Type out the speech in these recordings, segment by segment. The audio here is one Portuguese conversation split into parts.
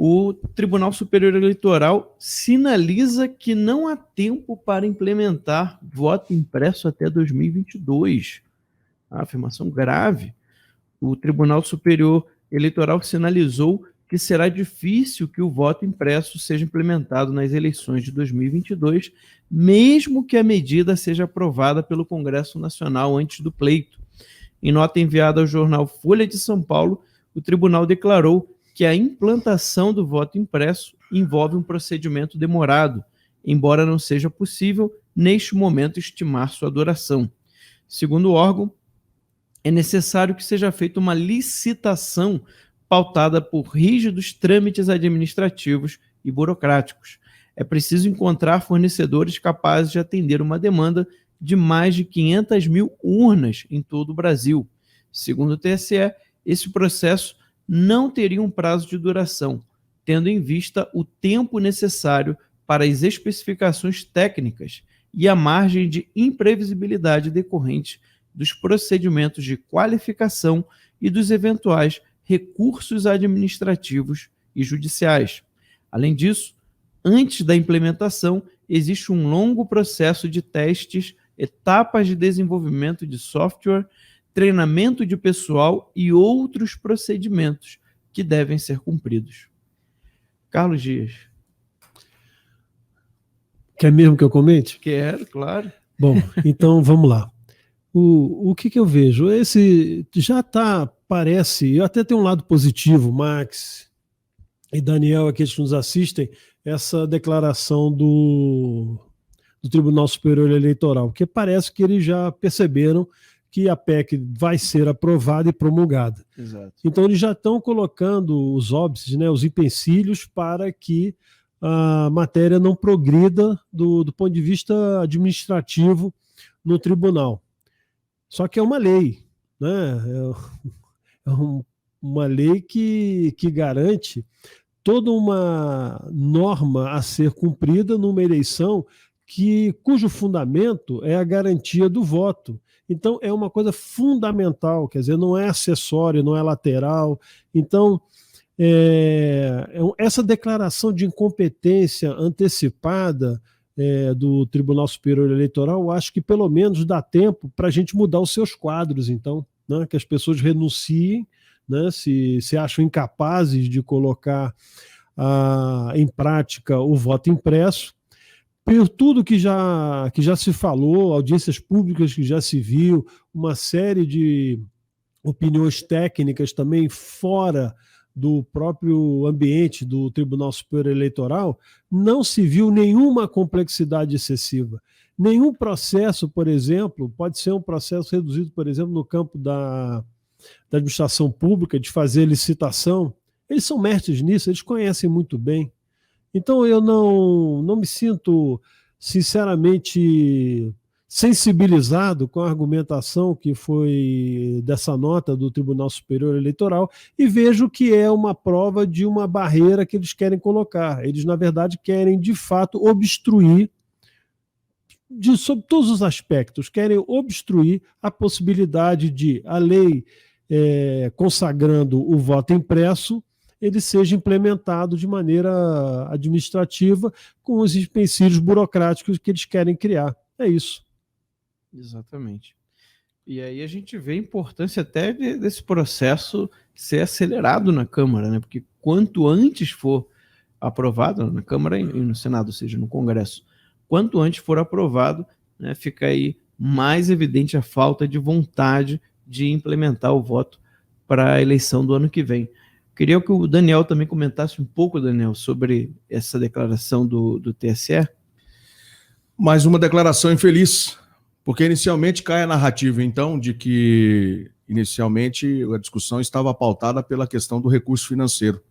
o Tribunal Superior Eleitoral sinaliza que não há tempo para implementar voto impresso até 2022. A afirmação grave. O Tribunal Superior Eleitoral sinalizou que será difícil que o voto impresso seja implementado nas eleições de 2022, mesmo que a medida seja aprovada pelo Congresso Nacional antes do pleito. Em nota enviada ao jornal Folha de São Paulo, o tribunal declarou que a implantação do voto impresso envolve um procedimento demorado, embora não seja possível, neste momento, estimar sua duração. Segundo o órgão, é necessário que seja feita uma licitação pautada por rígidos trâmites administrativos e burocráticos. É preciso encontrar fornecedores capazes de atender uma demanda de mais de 500 mil urnas em todo o Brasil. Segundo o TSE, esse processo não teria um prazo de duração, tendo em vista o tempo necessário para as especificações técnicas e a margem de imprevisibilidade decorrente dos procedimentos de qualificação e dos eventuais recursos administrativos e judiciais. Além disso, antes da implementação, existe um longo processo de testes, etapas de desenvolvimento de software, treinamento de pessoal e outros procedimentos que devem ser cumpridos. Carlos Dias. Quer mesmo que eu comente? Quero, claro. Bom, então vamos lá. O que eu vejo? Esse já está, parece, até tem um lado positivo, Max e Daniel, aqueles que nos assistem, essa declaração do Tribunal Superior Eleitoral, porque parece que eles já perceberam que a PEC vai ser aprovada e promulgada. Exato. Então eles já estão colocando os óbices, né, os empecilhos para que a matéria não progrida do ponto de vista administrativo no tribunal. Só que é uma lei, né? Uma lei que garante toda uma norma a ser cumprida numa eleição cujo fundamento é a garantia do voto. Então, é uma coisa fundamental, quer dizer, não é acessório, não é lateral. Então, essa declaração de incompetência antecipada do Tribunal Superior Eleitoral, eu acho que pelo menos dá tempo para a gente mudar os seus quadros, então, né, que as pessoas renunciem, né, se acham incapazes de colocar em prática o voto impresso. Por tudo que já se falou, audiências públicas que já se viu, uma série de opiniões técnicas também fora do próprio ambiente do Tribunal Superior Eleitoral, não se viu nenhuma complexidade excessiva. Nenhum processo, por exemplo, pode ser um processo reduzido, por exemplo, no campo da administração pública, de fazer licitação. Eles são mestres nisso, eles conhecem muito bem. Então eu não me sinto, sinceramente, sensibilizado com a argumentação que foi dessa nota do Tribunal Superior Eleitoral e vejo que é uma prova de uma barreira que eles querem colocar. Eles, na verdade, querem, de fato, obstruir, sob todos os aspectos, querem obstruir a possibilidade de a lei consagrando o voto impresso ele seja implementado de maneira administrativa com os empecilhos burocráticos que eles querem criar. É isso. Exatamente. E aí a gente vê a importância até desse processo ser acelerado na Câmara, né? Porque quanto antes for aprovado na Câmara e no Senado, ou seja, no Congresso, quanto antes for aprovado, né, fica aí mais evidente a falta de vontade de implementar o voto para a eleição do ano que vem. Queria que o Daniel também comentasse um pouco, Daniel, sobre essa declaração do TSE. Mais uma declaração infeliz, porque inicialmente cai a narrativa, então, de que inicialmente a discussão estava pautada pela questão do recurso financeiro.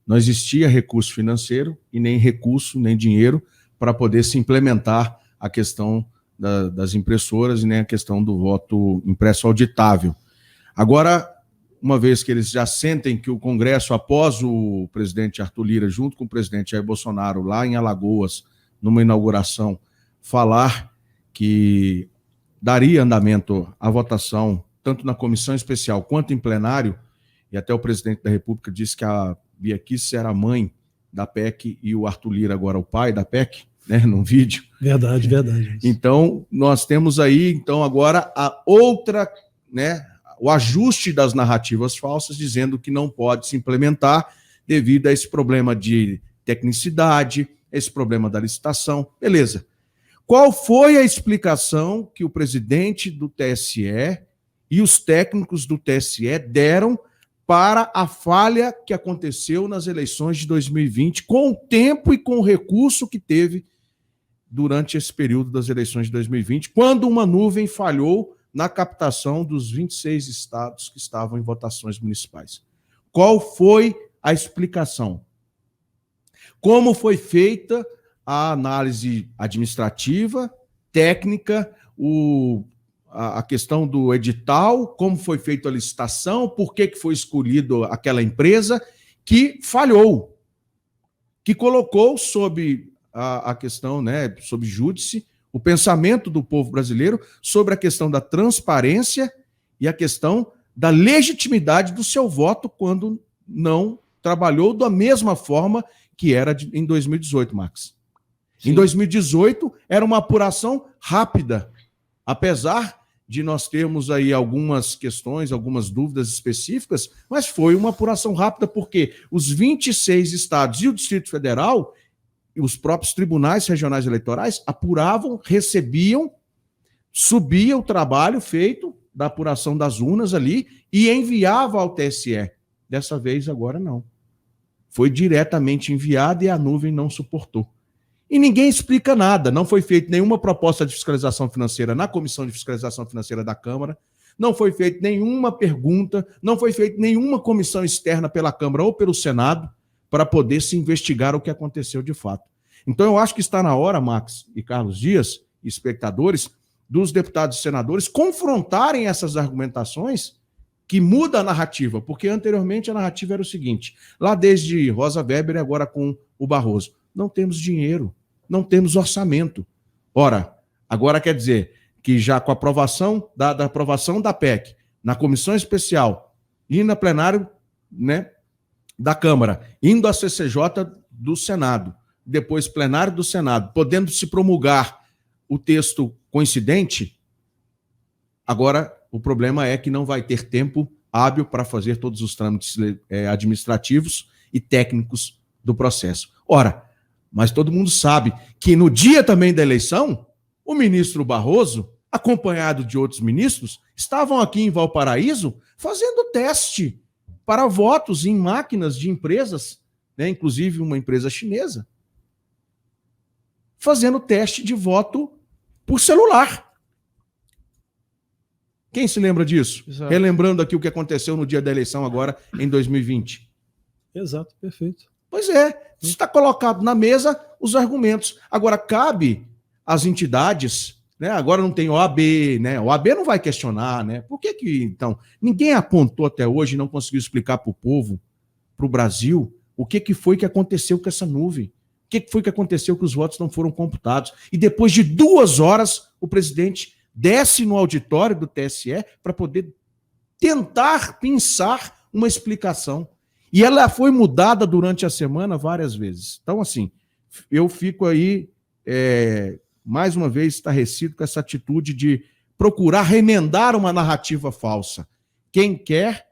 Não existia recurso financeiro e nem recurso, nem dinheiro para poder se implementar a questão das impressoras e nem a questão do voto impresso auditável. Agora, uma vez que eles já sentem que o Congresso, após o presidente Arthur Lira, junto com o presidente Jair Bolsonaro, lá em Alagoas, numa inauguração, falar que daria andamento à votação, tanto na comissão especial quanto em plenário, e até o presidente da República disse que a Bia Kicis era a mãe da PEC e o Arthur Lira agora o pai da PEC, né, num vídeo. Verdade, verdade. Então, nós temos aí, então, agora a outra, né, o ajuste das narrativas falsas, dizendo que não pode se implementar devido a esse problema de tecnicidade, esse problema da licitação. Beleza. Qual foi a explicação que o presidente do TSE e os técnicos do TSE deram para a falha que aconteceu nas eleições de 2020, com o tempo e com o recurso que teve durante esse período das eleições de 2020, quando uma nuvem falhou na captação dos 26 estados que estavam em votações municipais? Qual foi a explicação? Como foi feita a análise administrativa, técnica, a questão do edital, como foi feita a licitação, por que foi escolhido aquela empresa que falhou, que colocou sob a questão, né, sob júdice, o pensamento do povo brasileiro sobre a questão da transparência e a questão da legitimidade do seu voto quando não trabalhou da mesma forma que era em 2018, Max. Sim. Em 2018, era uma apuração rápida, apesar de nós termos aí algumas questões, algumas dúvidas específicas, mas foi uma apuração rápida porque os 26 estados e o Distrito Federal, e os próprios tribunais regionais eleitorais, apuravam, recebiam, subia o trabalho feito da apuração das urnas ali e enviava ao TSE. Dessa vez, agora não. Foi diretamente enviado e a nuvem não suportou. E ninguém explica nada. Não foi feita nenhuma proposta de fiscalização financeira na Comissão de Fiscalização Financeira da Câmara, não foi feita nenhuma pergunta, não foi feita nenhuma comissão externa pela Câmara ou pelo Senado para poder se investigar o que aconteceu de fato. Então, eu acho que está na hora, Max e Carlos Dias, espectadores, dos deputados e senadores confrontarem essas argumentações que muda a narrativa, porque anteriormente a narrativa era o seguinte, lá desde Rosa Weber e agora com o Barroso, não temos dinheiro, não temos orçamento. Ora, agora quer dizer que já com a aprovação da aprovação da PEC, na comissão especial e na plenário, né, da Câmara, indo à CCJ do Senado, depois plenário do Senado, podendo se promulgar o texto coincidente, agora o problema é que não vai ter tempo hábil para fazer todos os trâmites administrativos e técnicos do processo. Ora, mas todo mundo sabe que no dia também da eleição, o ministro Barroso, acompanhado de outros ministros, estavam aqui em Valparaíso fazendo teste para votos em máquinas de empresas, né, inclusive uma empresa chinesa, fazendo teste de voto por celular. Quem se lembra disso? Exato. Relembrando aqui o que aconteceu no dia da eleição agora, em 2020. Exato, perfeito. Pois é, está colocado na mesa os argumentos. Agora, cabe às entidades, né? Agora não tem OAB, né? OAB não vai questionar, né? Por que então, ninguém apontou até hoje e não conseguiu explicar para o povo, para o Brasil, o que foi que aconteceu com essa nuvem? O que foi que aconteceu que os votos não foram computados? E depois de 2 horas, o presidente desce no auditório do TSE para poder tentar pensar uma explicação. E ela foi mudada durante a semana várias vezes. Então, assim, eu fico aí, mais uma vez, estarrecido com essa atitude de procurar remendar uma narrativa falsa. Quem quer,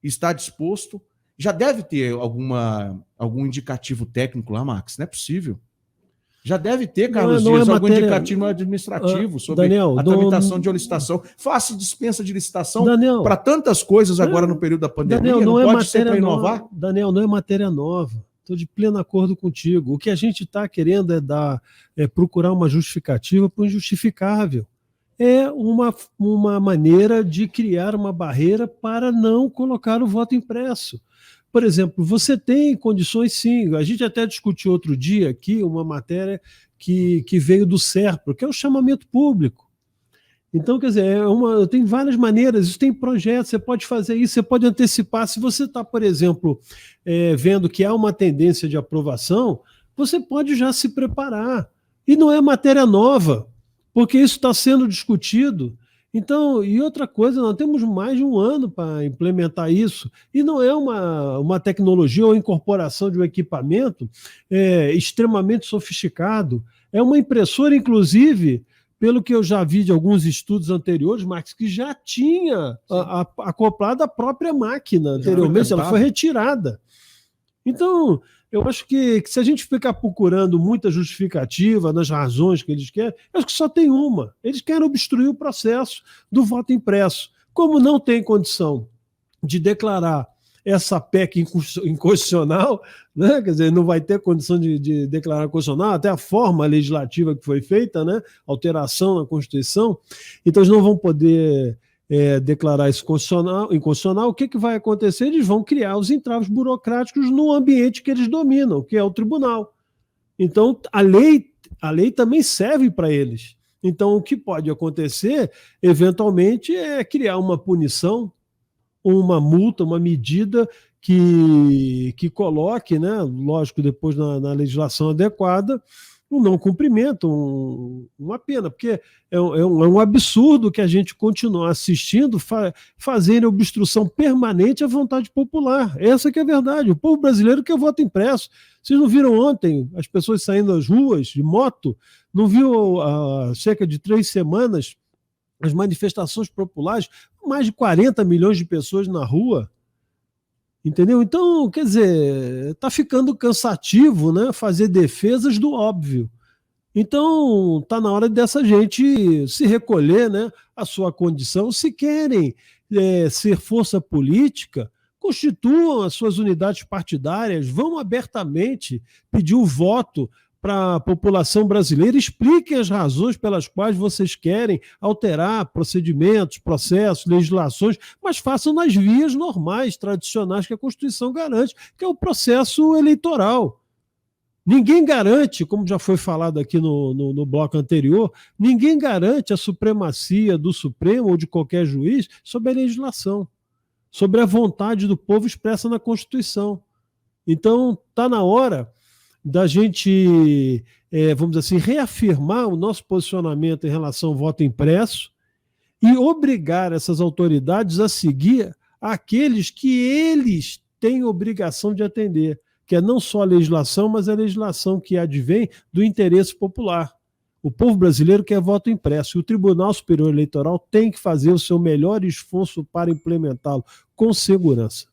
está disposto, já deve ter algum indicativo técnico lá, Max, não é possível. Já deve ter, Carlos Dias, algum indicativo administrativo sobre Daniel, a tramitação de uma licitação. Faça dispensa de licitação para tantas coisas agora no período da pandemia. Daniel, não pode ser para inovar? Daniel, não é matéria nova. Estou de pleno acordo contigo. O que a gente está querendo é procurar uma justificativa para o injustificável. É uma maneira de criar uma barreira para não colocar o voto impresso. Por exemplo, você tem condições, sim. A gente até discutiu outro dia aqui uma matéria que veio do SERPRO, que é o chamamento público. Então, quer dizer, tem várias maneiras, isso tem projetos, você pode fazer isso, você pode antecipar. Se você está, por exemplo, vendo que há uma tendência de aprovação, você pode já se preparar. E não é matéria nova, porque isso está sendo discutido. Então, e outra coisa, nós temos mais de um ano para implementar isso, e não é uma tecnologia ou incorporação de um equipamento extremamente sofisticado. É uma impressora, inclusive, pelo que eu já vi de alguns estudos anteriores, Max, que já tinha acoplado a própria máquina anteriormente, ela foi retirada. Então, eu acho que se a gente ficar procurando muita justificativa nas razões que eles querem, eu acho que só tem uma. Eles querem obstruir o processo do voto impresso. Como não tem condição de declarar essa PEC inconstitucional, né? Quer dizer, não vai ter condição de declarar constitucional, até a forma legislativa que foi feita, né? Alteração na Constituição, então eles não vão poder declarar isso inconstitucional. O que vai acontecer? Eles vão criar os entraves burocráticos no ambiente que eles dominam, que é o tribunal. Então, a lei também serve para eles. Então, o que pode acontecer, eventualmente, é criar uma punição, uma multa, uma medida que coloque, né, lógico, depois na legislação adequada, um não cumprimento, uma pena, porque é um absurdo que a gente continue assistindo, fazendo obstrução permanente à vontade popular. Essa que é a verdade. O povo brasileiro quer voto impresso. Vocês não viram ontem as pessoas saindo às ruas de moto? Não viu há cerca de 3 semanas as manifestações populares? Mais de 40 milhões de pessoas na rua. Entendeu? Então, quer dizer, está ficando cansativo, né, fazer defesas do óbvio. Então, está na hora dessa gente se recolher, né, à sua condição. Se querem ser força política, constituam as suas unidades partidárias, vão abertamente pedir o voto para a população brasileira, expliquem as razões pelas quais vocês querem alterar procedimentos, processos, legislações, mas façam nas vias normais, tradicionais que a Constituição garante, que é o processo eleitoral. Ninguém garante, como já foi falado aqui no bloco anterior, ninguém garante a supremacia do Supremo ou de qualquer juiz sobre a legislação, sobre a vontade do povo expressa na Constituição. Então, está na hora da gente, vamos dizer assim, reafirmar o nosso posicionamento em relação ao voto impresso e obrigar essas autoridades a seguir aqueles que eles têm obrigação de atender, que é não só a legislação, mas a legislação que advém do interesse popular. O povo brasileiro quer voto impresso e o Tribunal Superior Eleitoral tem que fazer o seu melhor esforço para implementá-lo com segurança.